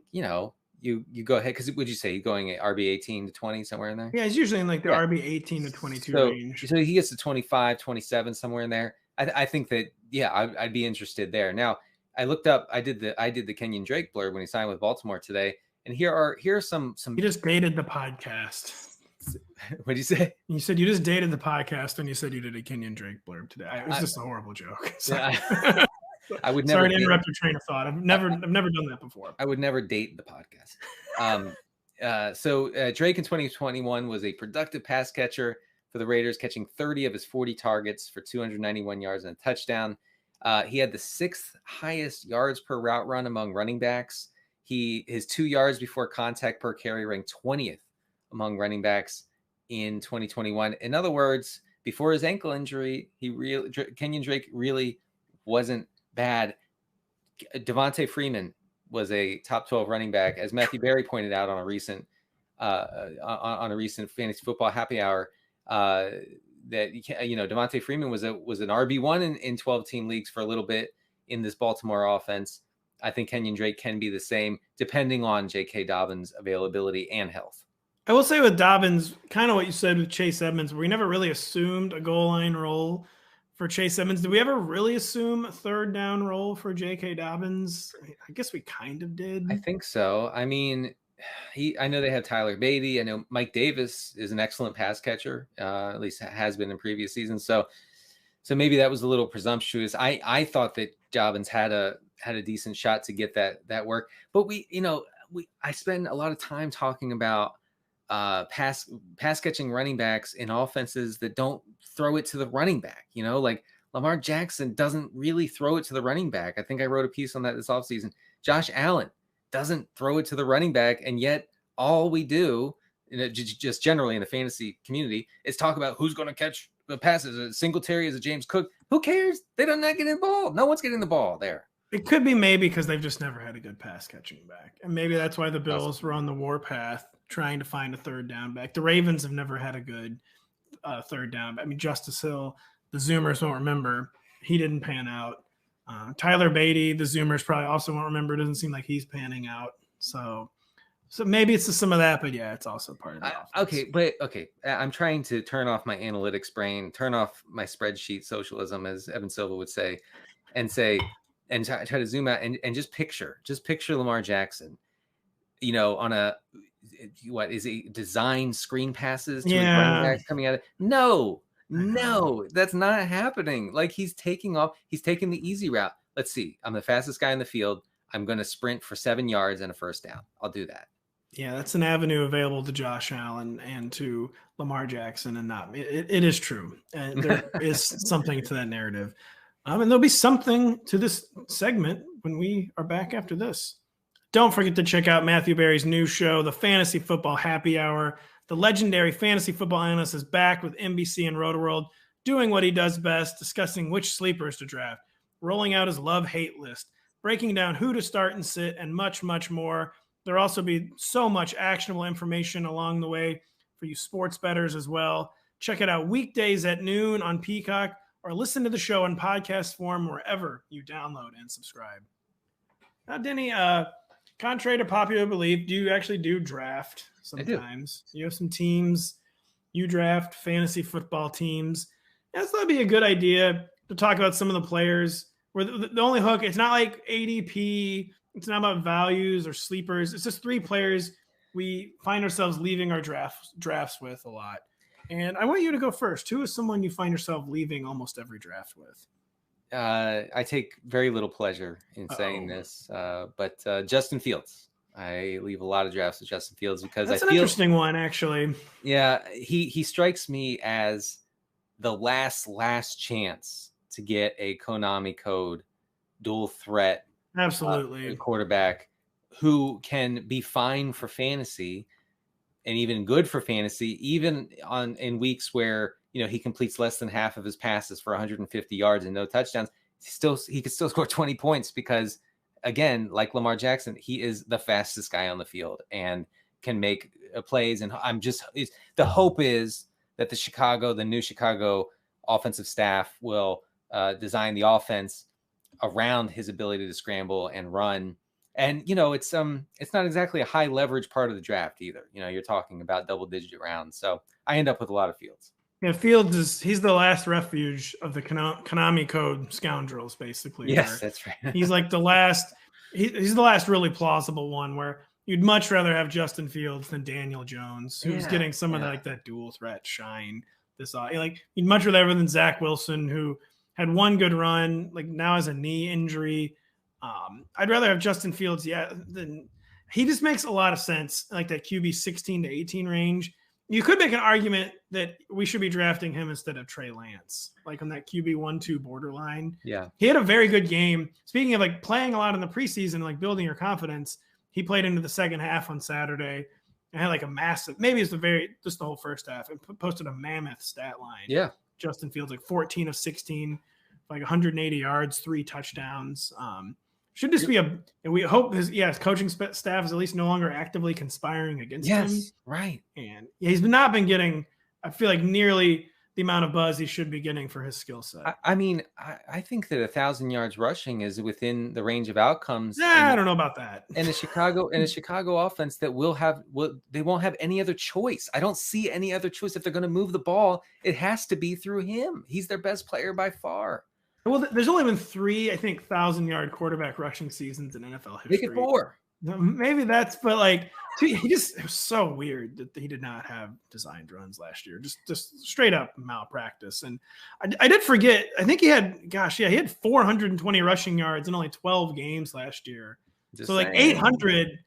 you go ahead, because would you say you're going at RB 18 to 20 somewhere in there? Yeah, it's usually in like the RB 18 to 22 range. So he gets to 25, 27 somewhere in there. I think that I'd be interested there. Now I looked up. I did the Kenyon Drake blurb when he signed with Baltimore today, and here are some. You just dated the podcast. What'd you say? You said you just dated the podcast when you said you did a Kenyon Drake blurb today. It was just a horrible joke. I would never. Sorry to interrupt your train of thought. I've never done that before. I would never date the podcast. So Drake in 2021 was a productive pass catcher for the Raiders, catching 30 of his 40 targets for 291 yards and a touchdown. He had the 6th highest yards per route run among running backs. His 2 yards before contact per carry ranked 20th among running backs in 2021. In other words, before his ankle injury, Kenyon Drake really wasn't bad. Devontae Freeman was a top 12 running back, as Matthew Berry pointed out on a recent fantasy football happy hour. That Devontae Freeman was an RB1 in 12-team leagues for a little bit in this Baltimore offense. I think Kenyon Drake can be the same, depending on J.K. Dobbins' availability and health. I will say with Dobbins, kind of what you said with Chase Edmonds, we never really assumed a goal line role for Chase Edmonds. Did we ever really assume a third down role for J.K. Dobbins? I guess we kind of did. I think so. I mean, I know they have Tyler Beatty. I know Mike Davis is an excellent pass catcher, at least has been in previous seasons. So maybe that was a little presumptuous. I thought that Dobbins had a decent shot to get that work. But I spend a lot of time talking about pass catching running backs in offenses that don't throw it to the running back. Like Lamar Jackson doesn't really throw it to the running back. I think I wrote a piece on that this offseason. Josh Allen doesn't throw it to the running back, and yet all we do, just generally in the fantasy community, is talk about who's going to catch the passes. A Singletary, as a James Cook. Who cares? They don't not get in the ball. No one's getting the ball there. It could be maybe because they've just never had a good pass catching back, and maybe that's why the Bills were on the warpath trying to find a third down back. The Ravens have never had a good third down. I mean, Justice Hill, the Zoomers won't remember. He didn't pan out. Tyler Beatty, the Zoomers probably also won't remember. It doesn't seem like he's panning out. So maybe it's just some of that, but yeah, it's also part of the offense. Okay. I'm trying to turn off my analytics brain, turn off my spreadsheet socialism, as Evan Silva would say, and try to zoom out and just picture Lamar Jackson, on a, what is it, design screen passes to his running backs coming out of no, that's not happening. Like, he's taking the easy route. Let's see, I'm the fastest guy in the field. I'm going to sprint for 7 yards and a first down. I'll do that. Yeah, that's an avenue available to Josh Allen and to Lamar Jackson, and not it is true. And there is something to that narrative. And there'll be something to this segment when we are back after this. Don't forget to check out Matthew Berry's new show, The Fantasy Football Happy Hour. The legendary fantasy football analyst is back with NBC and Rotoworld, doing what he does best, discussing which sleepers to draft, rolling out his love-hate list, breaking down who to start and sit, and much, much more. There'll also be so much actionable information along the way for you sports bettors as well. Check it out weekdays at noon on Peacock, or listen to the show in podcast form wherever you download and subscribe. Now, Denny, contrary to popular belief, do you actually do draft sometimes? You have some teams. You draft fantasy football teams. Yeah, so that'd be a good idea to talk about some of the players. Where the only hook, it's not like ADP. It's not about values or sleepers. It's just 3 players we find ourselves leaving our drafts with a lot. And I want you to go first. Who is someone you find yourself leaving almost every draft with? I take very little pleasure in saying this, but Justin Fields. I leave a lot of drafts with Justin Fields because that's an interesting one, actually. Yeah, he strikes me as the last chance to get a Konami code dual threat. Absolutely. Quarterback who can be fine for fantasy and even good for fantasy, even in weeks where he completes less than half of his passes for 150 yards and no touchdowns. He could still score 20 points because, again, like Lamar Jackson, he is the fastest guy on the field and can make plays. And the hope is that the new Chicago offensive staff will design the offense around his ability to scramble and run. And, it's not exactly a high leverage part of the draft either. You're talking about double-digit rounds. So I end up with a lot of Fields. Yeah, Fields he's the last refuge of the Konami code scoundrels, basically. Yes, that's right. He's like the last. He's the last really plausible one where you'd much rather have Justin Fields than Daniel Jones, who's getting some of that dual threat shine. You'd much rather have than Zach Wilson, who had one good run, like now has a knee injury. I'd rather have Justin Fields, than he just makes a lot of sense, like that QB 16 to 18 range. You could make an argument that we should be drafting him instead of Trey Lance, like on that QB 1-2 borderline. Yeah. He had a very good game. Speaking of like playing a lot in the preseason, like building your confidence, he played into the second half on Saturday and had like a massive, maybe it's just the whole first half, and posted a mammoth stat line. Yeah. Justin Fields, like 14 of 16, like 180 yards, 3 touchdowns. Should just be and we hope his coaching staff is at least no longer actively conspiring against him. Yes, right. And he's not been getting, I feel like, nearly the amount of buzz he should be getting for his skill set. I mean, I think that 1,000 yards rushing is within the range of outcomes. I don't know about that. And the Chicago offense that they won't have any other choice. I don't see any other choice. If they're going to move the ball, it has to be through him. He's their best player by far. Well, there's only been 3, I think, 1,000-yard quarterback rushing seasons in NFL history. Make it 4. Maybe that's, but like, it was so weird that he did not have designed runs last year. Just straight up malpractice. And I did forget, I think he had 420 rushing yards in only 12 games last year. So like 800,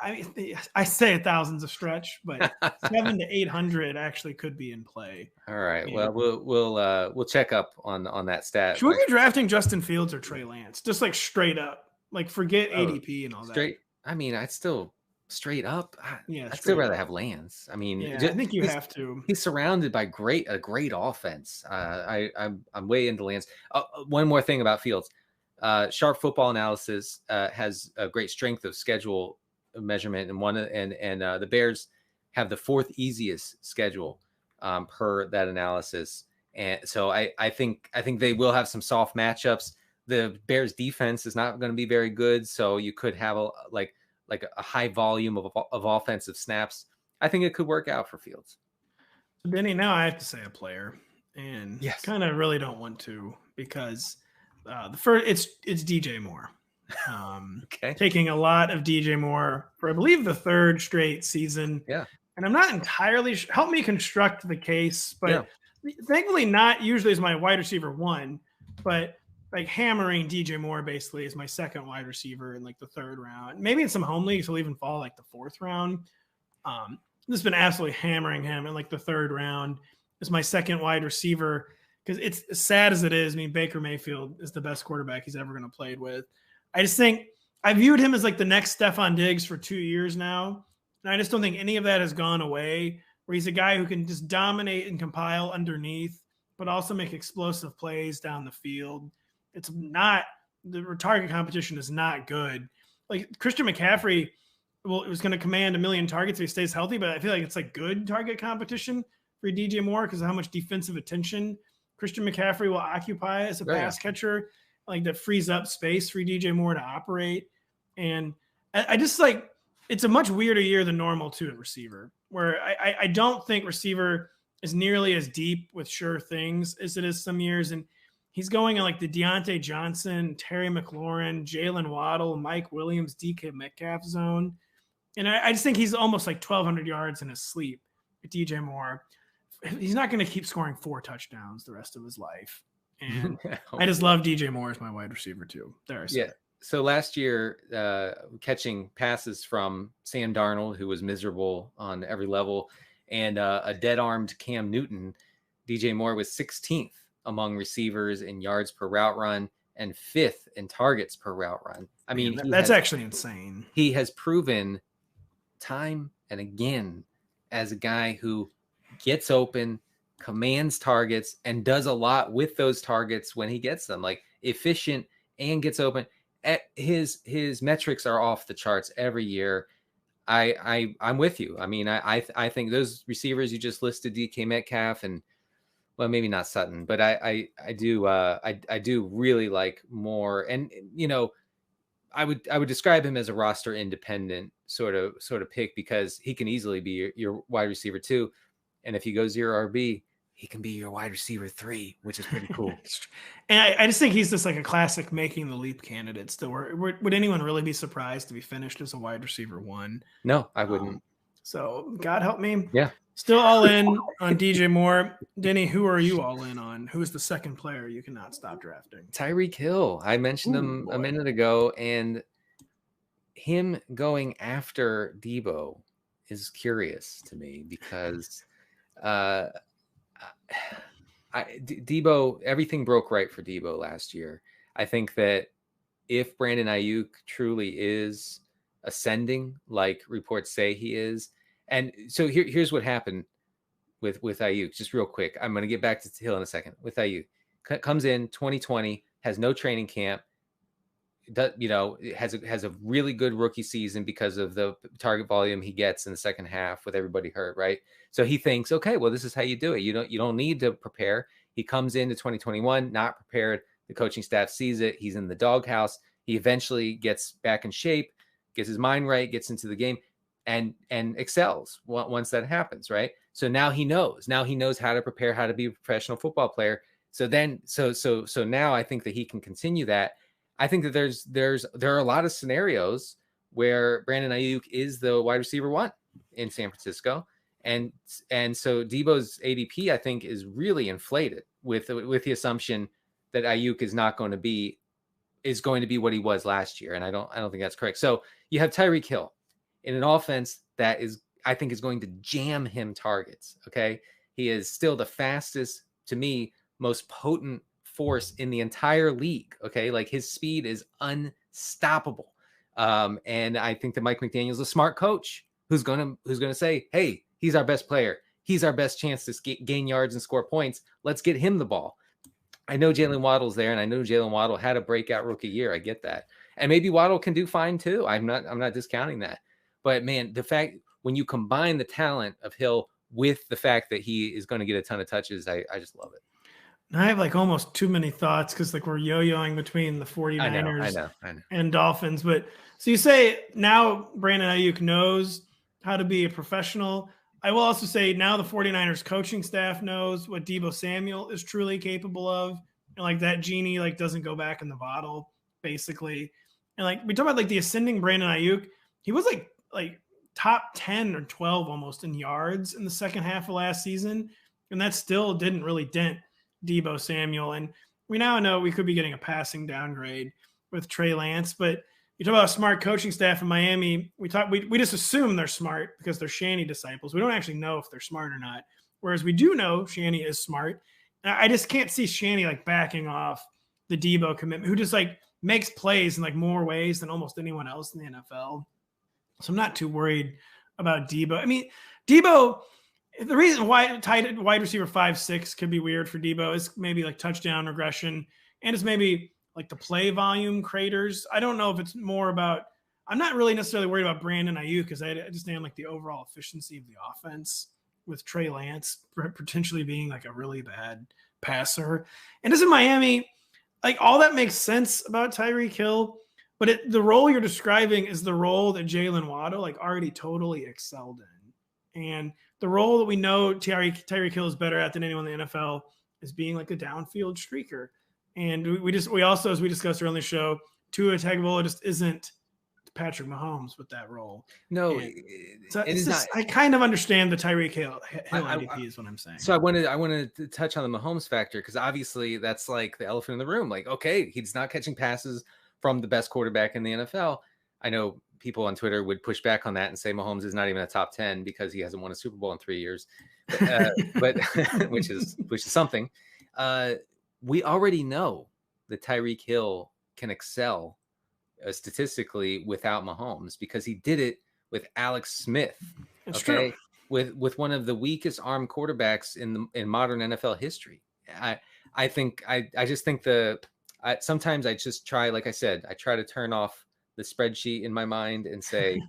I say 1,000's a stretch, but 700 to 800 actually could be in play. All right. Yeah. Well, we'll check up on that stat. Should we be drafting Justin Fields or Trey Lance? Just like straight up. Like forget ADP and all that. I mean, I'd still straight up. Yeah, I'd still rather have Lance. I mean, I think you have to. He's surrounded by a great offense. I'm way into Lance. One more thing about Fields. Sharp Football Analysis has a great strength of schedule measurement, and the Bears have the 4th easiest schedule per that analysis. And so I think they will have some soft matchups. The Bears defense is not going to be very good, so you could have a high volume of offensive snaps. I think it could work out for Fields. So Denny, now I have to say a player, and kind of really don't want to because the first it's DJ Moore. Okay, taking a lot of DJ Moore for I believe the 3rd straight season. Yeah, and I'm not entirely help me construct the case, but thankfully not usually as my wide receiver 1, but like hammering DJ Moore basically is my 2nd wide receiver in like the 3rd round. Maybe in some home leagues he'll even fall like the 4th round. This has been absolutely hammering him in like the 3rd round as my 2nd wide receiver because it's as sad as it is. I mean, Baker Mayfield is the best quarterback he's ever going to play with. I just think I viewed him as like the next Stephon Diggs for 2 years now. And I just don't think any of that has gone away where he's a guy who can just dominate and compile underneath, but also make explosive plays down the field. It's not the target competition is not good. Like Christian McCaffrey, it was going to command 1 million targets if he stays healthy, but I feel like it's like good target competition for DJ Moore because of how much defensive attention Christian McCaffrey will occupy as a pass catcher, like that frees up space for DJ Moore to operate. And I just like it's a much weirder year than normal too at receiver, where I don't think receiver is nearly as deep with sure things as it is some years. And he's going in like the Deontay Johnson, Terry McLaurin, Jalen Waddle, Mike Williams, DK Metcalf zone. And I just think he's almost like 1,200 yards in his sleep with DJ Moore. He's not going to keep scoring 4 touchdowns the rest of his life. And I just love DJ Moore as my wide receiver too. So last year, catching passes from Sam Darnold, who was miserable on every level, and a dead-armed Cam Newton, DJ Moore was 16th among receivers in yards per route run and 5th in targets per route run. I mean, that's actually insane. He has proven time and again as a guy who gets open, commands targets, and does a lot with those targets when he gets them, like efficient and gets open. His metrics are off the charts every year. I'm with you. I mean, I think those receivers you just listed, DK Metcalf and well, maybe not Sutton, but I do really like Moore. And you know, I would describe him as a roster independent sort of pick because he can easily be your wide receiver 2, and if you go 0 RB, he can be your wide receiver 3, which is pretty cool. And I just think he's just like a classic making the leap candidate still. Would anyone really be surprised to be finished as a wide receiver 1? No, I wouldn't. So God help me. Yeah. Still all in on DJ Moore. Denny, who are you all in on? Who is the second player you cannot stop drafting? Tyreek Hill. I mentioned him a minute ago, and him going after Debo is curious to me because Debo, everything broke right for Debo last year. I think that if Brandon Ayuk truly is ascending, like reports say he is, and so here's what happened with Ayuk, just real quick. I'm going to get back to Hill in a second. With Ayuk, comes in 2020, has no training camp, has a really good rookie season because of the target volume he gets in the second half with everybody hurt, right? So he thinks, okay, well, this is how you do it. You don't need to prepare. He comes into 2021 not prepared. The coaching staff sees it. He's in the doghouse. He eventually gets back in shape, gets his mind right, gets into the game, and excels once that happens, right? So now he knows. Now he knows how to prepare, how to be a professional football player. So now I think that he can continue that. I think that there are a lot of scenarios where Brandon Ayuk is the wide receiver 1 in San Francisco, and so Deebo's ADP I think is really inflated with the assumption that Ayuk is going to be what he was last year, and I don't think that's correct. So you have Tyreek Hill in an offense that I think is going to jam him targets. Okay, he is still the fastest, to me, most potent force in the entire league. Okay, like his speed is unstoppable, and I think that Mike McDaniel's a smart coach who's gonna say, hey, he's our best player, he's our best chance to gain yards and score points, let's get him the ball. I know Jalen Waddle's there, and I know Jalen Waddle had a breakout rookie year. I get that, and maybe Waddle can do fine too. I'm not discounting that, but man, the fact when you combine the talent of Hill with the fact that he is going to get a ton of touches, I just love it. I have like almost too many thoughts because like we're yo-yoing between the 49ers I know. and Dolphins. But so you say now Brandon Ayuk knows how to be a professional. I will also say now the 49ers coaching staff knows what Deebo Samuel is truly capable of. And like that genie like doesn't go back in the bottle, basically. And like we talk about like the ascending Brandon Ayuk, he was like top 10 or 12 almost in yards in the second half of last season. And that still didn't really dent Deebo Samuel. And we now know we could be getting a passing downgrade with Trey Lance, but you talk about a smart coaching staff in Miami. We just assume they're smart because they're Shanny disciples. We don't actually know if they're smart or not. Whereas we do know Shanny is smart. And I just can't see Shanny like backing off the Deebo commitment, who just like makes plays in like more ways than almost anyone else in the NFL. So I'm not too worried about Deebo. I mean, Deebo, the reason why tight wide receiver 5'6" could be weird for Deebo is maybe like touchdown regression, and it's maybe like the play volume craters. I don't know if it's more about. I'm not really necessarily worried about Brandon Ayuk because I understand like the overall efficiency of the offense with Trey Lance potentially being like a really bad passer, and as in Miami, like all that makes sense about Tyreek Hill, but the role you're describing is the role that Jalen Waddle like already totally excelled in, and the role that we know Tyreek Hill is better at than anyone in the NFL is being like a downfield streaker. And we also, as we discussed earlier in the show, Tua Tagovailoa just isn't Patrick Mahomes with that role. No, so I kind of understand the Tyreek Hill IDP is what I'm saying. So I wanted to touch on the Mahomes factor because obviously that's like the elephant in the room. Like, okay, he's not catching passes from the best quarterback in the NFL. I know people on Twitter would push back on that and say Mahomes is not even a top 10 because he hasn't won a Super Bowl in 3 years, but which is something. We already know that Tyreek Hill can excel statistically without Mahomes because he did it with Alex Smith. It's true. With one of the weakest armed quarterbacks in modern NFL history. I just think sometimes I just try, like I said, I try to turn off the spreadsheet in my mind and say,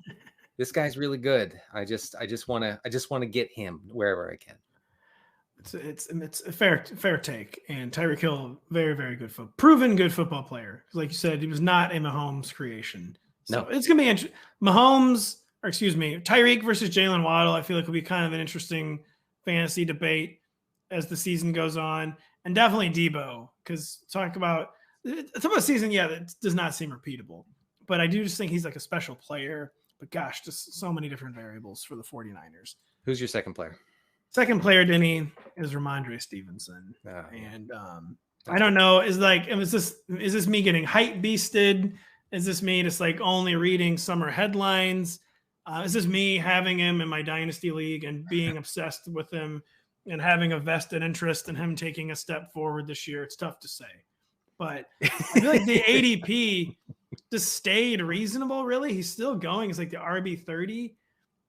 this guy's really good. I just want to get him wherever I can. It's a fair take. And Tyreek Hill, very, very good proven good football player. Like you said, he was not a Mahomes creation. So no. It's going to be interesting. Tyreek versus Jalen Waddle, I feel like will be kind of an interesting fantasy debate as the season goes on. And definitely Deebo, because talk about a season, that does not seem repeatable. But I do just think he's like a special player. But gosh, just so many different variables for the 49ers. Who's your second player? Second player, Denny, is Ramondre Stevenson. And I don't know, is this me getting hype beasted? Is this me just like only reading summer headlines? Is this me having him in my dynasty league and being obsessed with him and having a vested interest in him taking a step forward this year? It's tough to say. But I feel like the ADP just stayed reasonable, really. He's still going. It's like the RB30.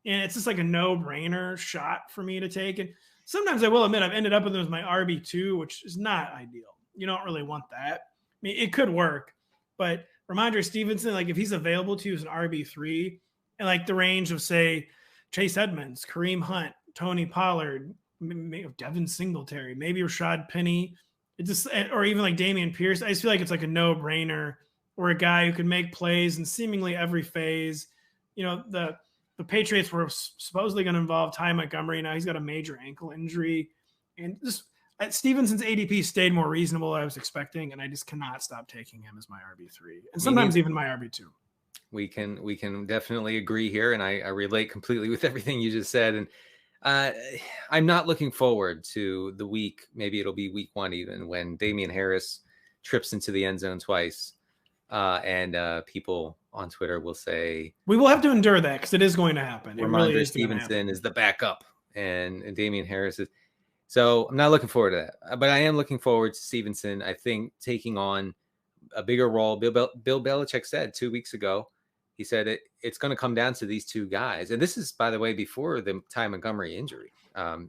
And it's just like a no-brainer shot for me to take. And sometimes I will admit I've ended up with him as my RB2, which is not ideal. You don't really want that. I mean, it could work, but Ramondre Stevenson, like if he's available to you as an RB3 and like the range of say Chase Edmonds, Kareem Hunt, Tony Pollard, maybe Devin Singletary, maybe Rashad Penny, or even like Dameon Pierce. I just feel like it's like a no-brainer, or a guy who can make plays in seemingly every phase. You know, the Patriots were supposedly going to involve Ty Montgomery. Now he's got a major ankle injury, and just Stevenson's ADP stayed more reasonable than I was expecting, and I just cannot stop taking him as my RB3 and sometimes even my RB2. We can definitely agree here, and I relate completely with everything you just said. And I'm not looking forward to the week. Maybe it'll be week 1 even, when Damian Harris trips into the end zone twice, and people on Twitter will say we will have to endure that because it is going to happen. It really is. Stevenson is the backup, and Damian Harris is. So I'm not looking forward to that, but I am looking forward to Stevenson, I think, taking on a bigger role. Bill Belichick said 2 weeks ago, he said it's going to come down to these two guys. And this is, by the way, before the Ty Montgomery injury.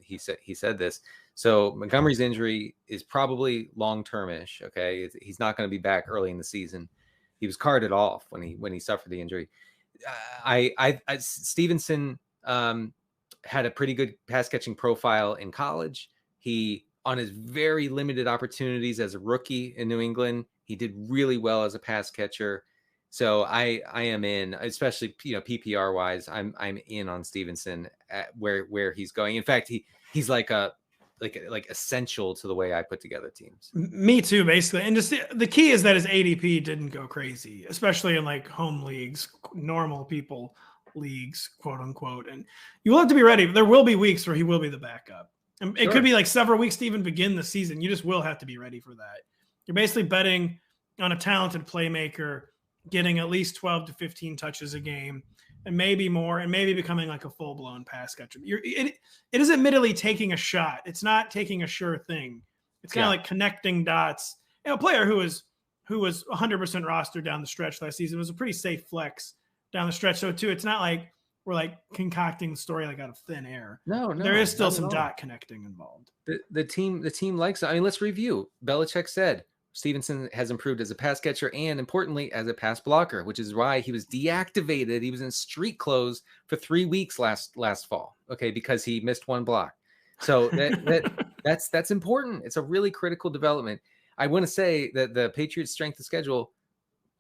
He said this. So Montgomery's injury is probably long-term-ish. Okay. He's not going to be back early in the season. He was carted off when he suffered the injury. Stevenson, had a pretty good pass catching profile in college. He, on his very limited opportunities as a rookie in New England, he did really well as a pass catcher. So I am in, especially, PPR wise, I'm in on Stevenson at where he's going. In fact, he's like essential to the way I put together teams. Me too, basically. And just the key is that his ADP didn't go crazy, especially in like home leagues, normal people leagues, quote unquote. And you will have to be ready. There will be weeks where he will be the backup. And it could be like several weeks to even begin the season. You just will have to be ready for that. You're basically betting on a talented playmaker getting at least 12 to 15 touches a game, and maybe more, and maybe becoming like a full-blown pass catcher. It is admittedly taking a shot. It's not taking a sure thing. It's kind of like connecting dots. A player who was 100% rostered down the stretch last season was a pretty safe flex down the stretch. So too, it's not like we're like concocting the story like out of thin air. No, there is still some dot connecting involved. The team likes it. I mean, let's review. Belichick said Stevenson has improved as a pass catcher and, importantly, as a pass blocker, which is why he was deactivated. He was in street clothes for 3 weeks last fall. Okay, because he missed one block. So that's important. It's a really critical development. I want to say that the Patriots' strength of schedule,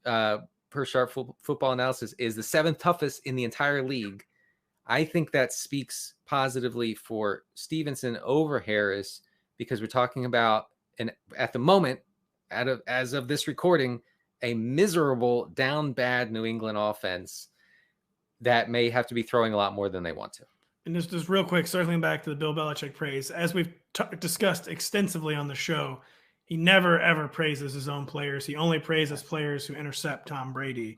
per Sharp Football Analysis, is the 7th toughest in the entire league. I think that speaks positively for Stevenson over Harris, because we're talking about, and at the moment, as of this recording, a miserable, down bad New England offense that may have to be throwing a lot more than they want to. And just real quick, circling back to the Bill Belichick praise, as we've discussed extensively on the show, he never, ever praises his own players. He only praises players who intercept Tom Brady.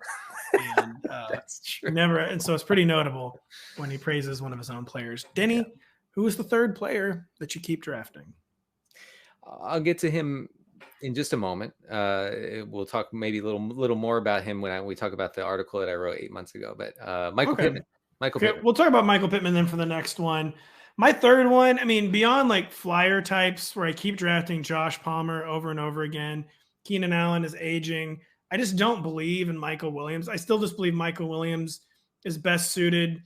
And that's true. Never, and so it's pretty notable when he praises one of his own players. Denny, who is the third player that you keep drafting? I'll get to him in just a moment. We'll talk maybe a little more about him when we talk about the article that I wrote 8 months ago. But Michael Pittman. Pittman. We'll talk about Michael Pittman then for the next one. My third one, I mean, beyond like flyer types where I keep drafting Josh Palmer over and over again, Keenan Allen is aging. I just don't believe in Michael Williams. I still just believe Michael Williams is best suited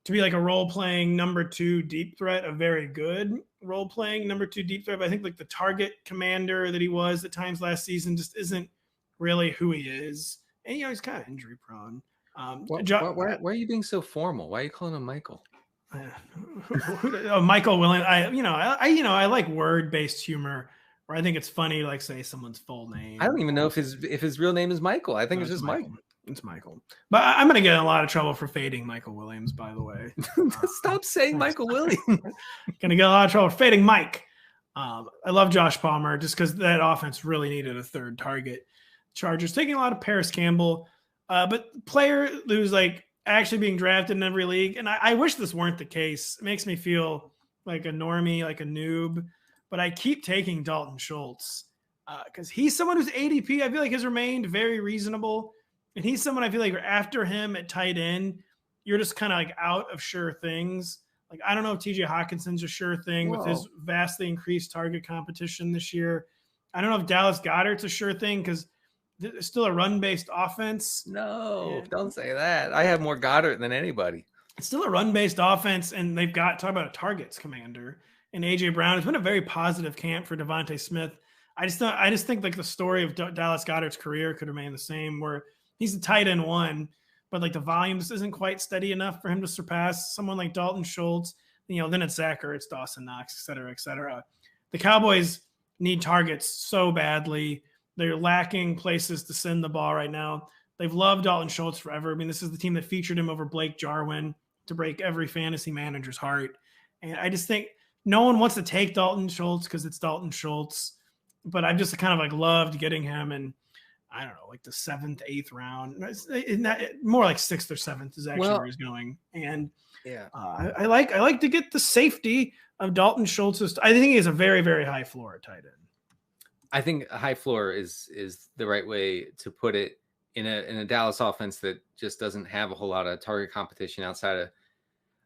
to be like a role-playing number 2 deep threat, a very good role-playing number 2 deep threat. But I think like the target commander that he was at times last season just isn't really who he is. And, he's kind of injury prone. Why are you being so formal? Why are you calling him Michael? Michael Williams. I like word-based humor, where I think it's funny to like say someone's full name. I don't even know if his real name is Michael. I think it's just Michael. It's Michael. But I'm going to get in a lot of trouble for fading Michael Williams, by the way. Stop saying Michael Williams. Going to get a lot of trouble for fading Mike. I love Josh Palmer just because that offense really needed a third target. Chargers taking a lot of Paris Campbell, but player who's like actually being drafted in every league. And I wish this weren't the case. It makes me feel like a normie, like a noob. But I keep taking Dalton Schultz because he's someone whose ADP I feel like has remained very reasonable. And he's someone I feel like after him at tight end, you're just kind of like out of sure things. Like, I don't know if TJ Hawkinson's a sure thing with his vastly increased target competition this year. I don't know if Dallas Goedert's a sure thing because It's still a run-based offense. No, don't say that. I have more Goddard than anybody. It's still a run-based offense, and they've got, talk about a targets commander. And A.J. Brown. It's been a very positive camp for Devontae Smith. I just think like the story of Dallas Goedert's career could remain the same, where he's the tight end one, but like the volume just isn't quite steady enough for him to surpass someone like Dalton Schultz. Then it's Zach Ertz, Dawson Knox, et cetera, et cetera. The Cowboys need targets so badly. They're lacking places to send the ball right now. They've loved Dalton Schultz forever. I mean, this is the team that featured him over Blake Jarwin to break every fantasy manager's heart. And I just think no one wants to take Dalton Schultz because it's Dalton Schultz. But I've just kind of like loved getting him in, I don't know, like the 7th, 8th round. More like 6th or 7th is actually where he's going. And yeah, I like to get the safety of Dalton Schultz. I think he has a very, very high floor at tight end. I think a high floor is the right way to put it in a Dallas offense that just doesn't have a whole lot of target competition outside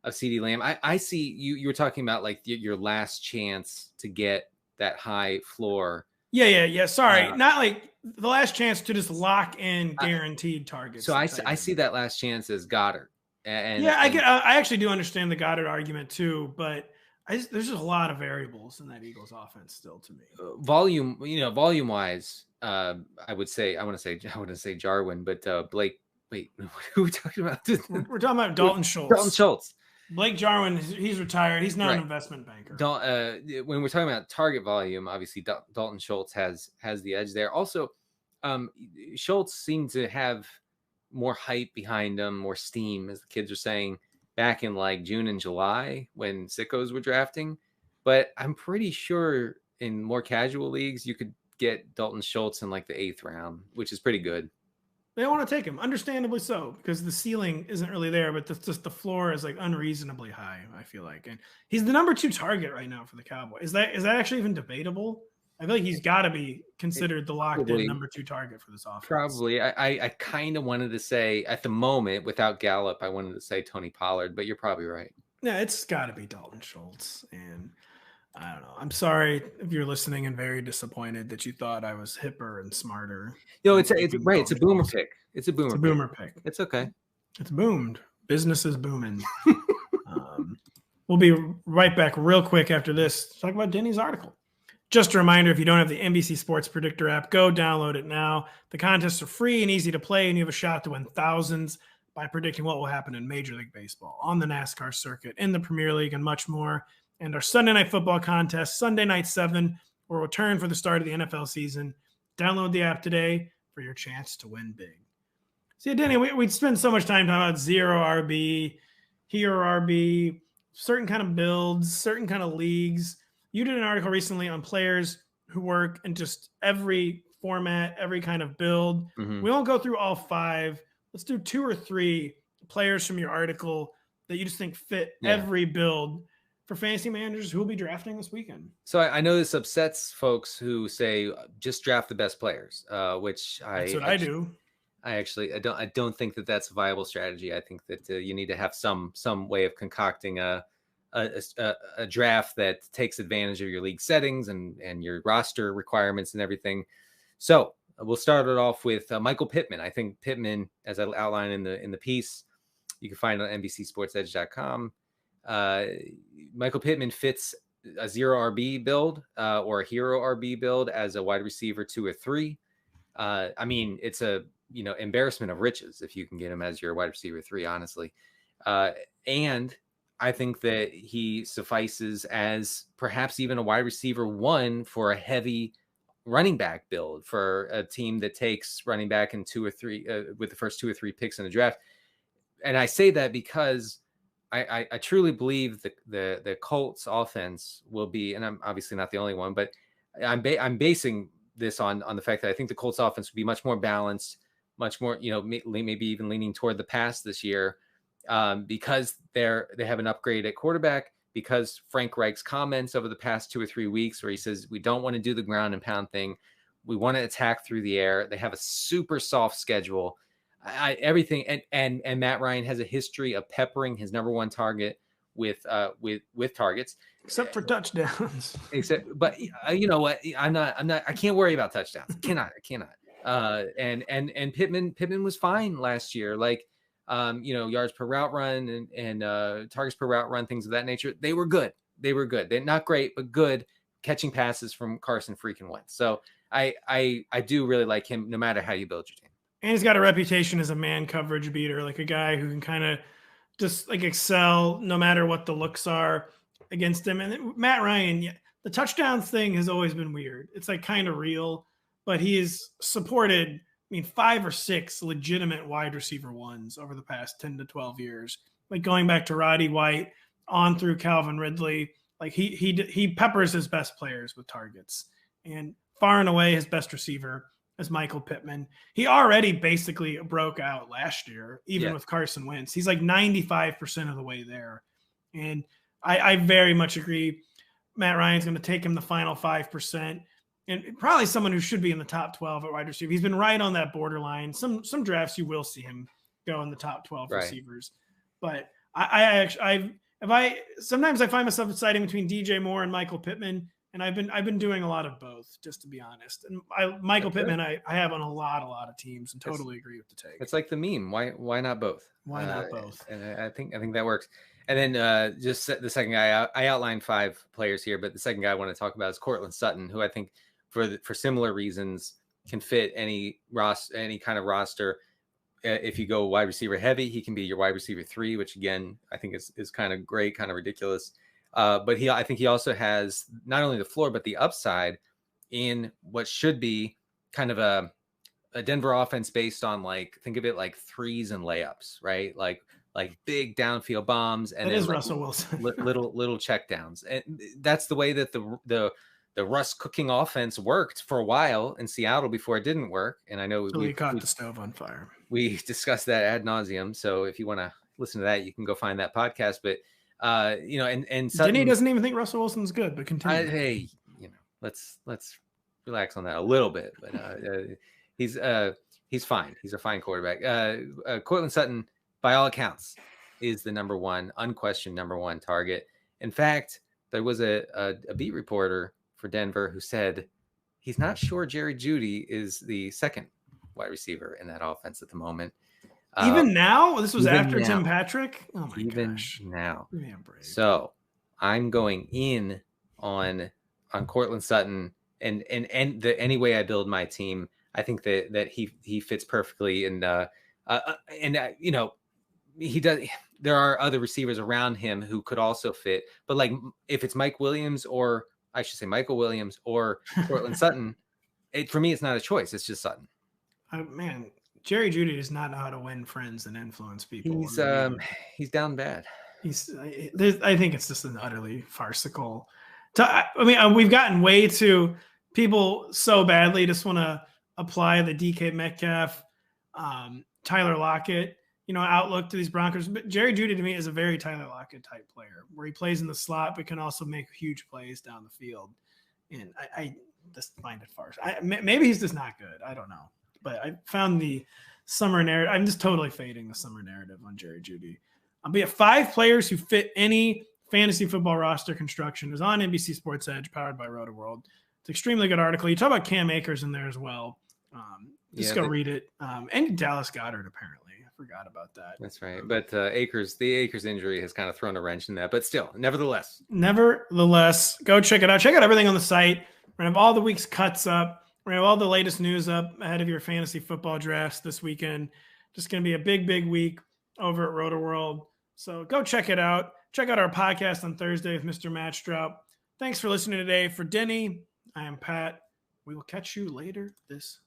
of CeeDee Lamb. I see you were talking about like your last chance to get that high floor. Yeah. Sorry. Not like the last chance to just lock in guaranteed targets. So I see that last chance as Goddard. I actually do understand the Goddard argument too, but there's just a lot of variables in that Eagles offense still to me. Volume wise, I wouldn't say Jarwin, but Blake. Wait, who are we talking about? We're talking about Dalton Schultz. Dalton Schultz. Blake Jarwin, he's retired. He's not an investment banker. When we're talking about target volume, obviously Dalton Schultz has the edge there. Also, Schultz seemed to have more hype behind him, more steam, as the kids are saying, back in like June and July when sickos were drafting. But I'm pretty sure in more casual leagues, you could get Dalton Schultz in like the 8th round, which is pretty good. They don't want to take him, understandably so, because the ceiling isn't really there, but the floor is like unreasonably high, I feel like. And he's the number 2 target right now for the Cowboys. Is that actually even debatable? I feel like he's got to be considered the locked-in number 2 target for this offense. Probably. I kind of wanted to say, at the moment, without Gallup, I wanted to say Tony Pollard, but you're probably right. Yeah, it's got to be Dalton Schultz. And I don't know. I'm sorry if you're listening and very disappointed that you thought I was hipper and smarter. It's right. It's a boomer pick. It's a boomer pick. It's okay. It's boomed. Business is booming. We'll be right back real quick after this to talk about Denny's article. Just a reminder, if you don't have the NBC Sports Predictor app, go download it now. The contests are free and easy to play, and you have a shot to win thousands by predicting what will happen in Major League Baseball, on the NASCAR circuit, in the Premier League, and much more. And our Sunday Night Football contest, Sunday Night 7, will return for the start of the NFL season. Download the app today for your chance to win big. See, Denny, we'd spend so much time talking about zero RB, hero RB, certain kind of builds, certain kind of leagues. You did an article recently on players who work in just every format, every kind of build. Mm-hmm. We won't go through all 5. Let's do 2 or 3 players from your article that you just think fit every build for fantasy managers who will be drafting this weekend. So I know this upsets folks who say just draft the best players, which that's what I do. I don't think that that's a viable strategy. I think that you need to have some way of concocting a draft that takes advantage of your league settings and your roster requirements and everything. So we'll start it off with Michael Pittman. I think Pittman, as I outlined in the piece, you can find it on NBCSportsEdge.com. Michael Pittman fits a 0 RB build or a hero RB build as a wide receiver 2 or 3. I mean, it's a embarrassment of riches if you can get him as your wide receiver 3, honestly. And I think that he suffices as perhaps even a wide receiver 1 for a heavy running back build for a team that takes running back in 2 or 3 with the first 2 or 3 picks in the draft. And I say that because I truly believe the Colts offense will be, and I'm obviously not the only one, but I'm basing this on the fact that I think the Colts offense will be much more balanced, much more, maybe even leaning toward the pass this year, because they have an upgrade at quarterback, because Frank Reich's comments over the past 2 or 3 weeks where he says, we don't want to do the ground and pound thing. We want to attack through the air. They have a super soft schedule. Everything. And Matt Ryan has a history of peppering his number 1 target with targets, except for touchdowns. But you know what? I can't worry about touchdowns. I cannot. And Pittman was fine last year. Like, yards per route run and targets per route run, things of that nature. They were good. They're not great, but good, catching passes from Carson freaking Wentz. So I do really like him no matter how you build your team. And he's got a reputation as a man coverage beater, like a guy who can kind of just like excel no matter what the looks are against him. And Matt Ryan, the touchdowns thing has always been weird. It's like kind of real, but he's supported, 5 or 6 legitimate wide receiver ones over the past 10 to 12 years. Like going back to Roddy White on through Calvin Ridley, like he peppers his best players with targets, and far and away his best receiver is Michael Pittman. He already basically broke out last year, even with Carson Wentz. He's like 95% of the way there. And I very much agree. Matt Ryan's going to take him the final 5%, and probably someone who should be in the top 12 at wide receiver. He's been right on that borderline. Some drafts you will see him go in the top 12 receivers. But sometimes I find myself deciding between DJ Moore and Michael Pittman, and I've been doing a lot of both, just to be honest. And Michael Pittman, I have on a lot of teams, and totally agree with the take. It's like the meme. Why not both? Why not both? And I think that works. And then just the second guy, I outlined 5 players here, but the second guy I want to talk about is Courtland Sutton, who I think for similar reasons can fit any kind of roster. If you go wide receiver heavy, he can be your wide receiver 3, which again I think is kind of great, kind of ridiculous. But I think he also has not only the floor but the upside in what should be kind of a Denver offense based on, like, think of it like threes and layups, right? Like big downfield bombs, and then Russell Wilson. little check downs, and that's the way that the Russ cooking offense worked for a while in Seattle before it didn't work. And I know we caught the stove on fire. We discussed that ad nauseum. So if you want to listen to that, you can go find that podcast. But and Sutton, Denny doesn't even think Russell Wilson's good, but continue. Let's relax on that a little bit. But he's fine. He's a fine quarterback. Courtland Sutton, by all accounts, is the unquestioned number one target. In fact, there was a beat reporter for Denver who said he's not sure Jerry Jeudy is the second wide receiver in that offense at the moment. Even now? This was after now. Tim Patrick? Oh my gosh. Now. So I'm going in on Courtland Sutton, and any way I build my team, I think that he fits perfectly, and he does. There are other receivers around him who could also fit, but like if it's Michael Williams or Courtland Sutton, for me it's not a choice. It's just Sutton. Man, Jerry Jeudy does not know how to win friends and influence people. He's down bad. I think it's just an utterly farcical. We've gotten way too people so badly just want to apply the DK Metcalf, Tyler Lockett, outlook to these Broncos. But Jerry Jeudy to me is a very Tyler Lockett type player, where he plays in the slot but can also make huge plays down the field. And I just find it farce. Maybe he's just not good. I don't know. But I found the summer narrative. I'm just totally fading the summer narrative on Jerry Jeudy. But yeah, 5 players who fit any fantasy football roster construction is on NBC Sports Edge, powered by Rotoworld. It's an extremely good article. You talk about Cam Akers in there as well. Go read it. And Dallas Goedert, apparently. I forgot about that. That's right. But the Akers injury has kind of thrown a wrench in that. But still, nevertheless, go check it out. Check out everything on the site. We're going to have all the week's cuts up. We're going to have all the latest news up ahead of your fantasy football drafts this weekend. Just going to be a big, big week over at Rotoworld. So go check it out. Check out our podcast on Thursday with Mr. Matt Strout. Thanks for listening today. For Denny, I am Pat. We will catch you later this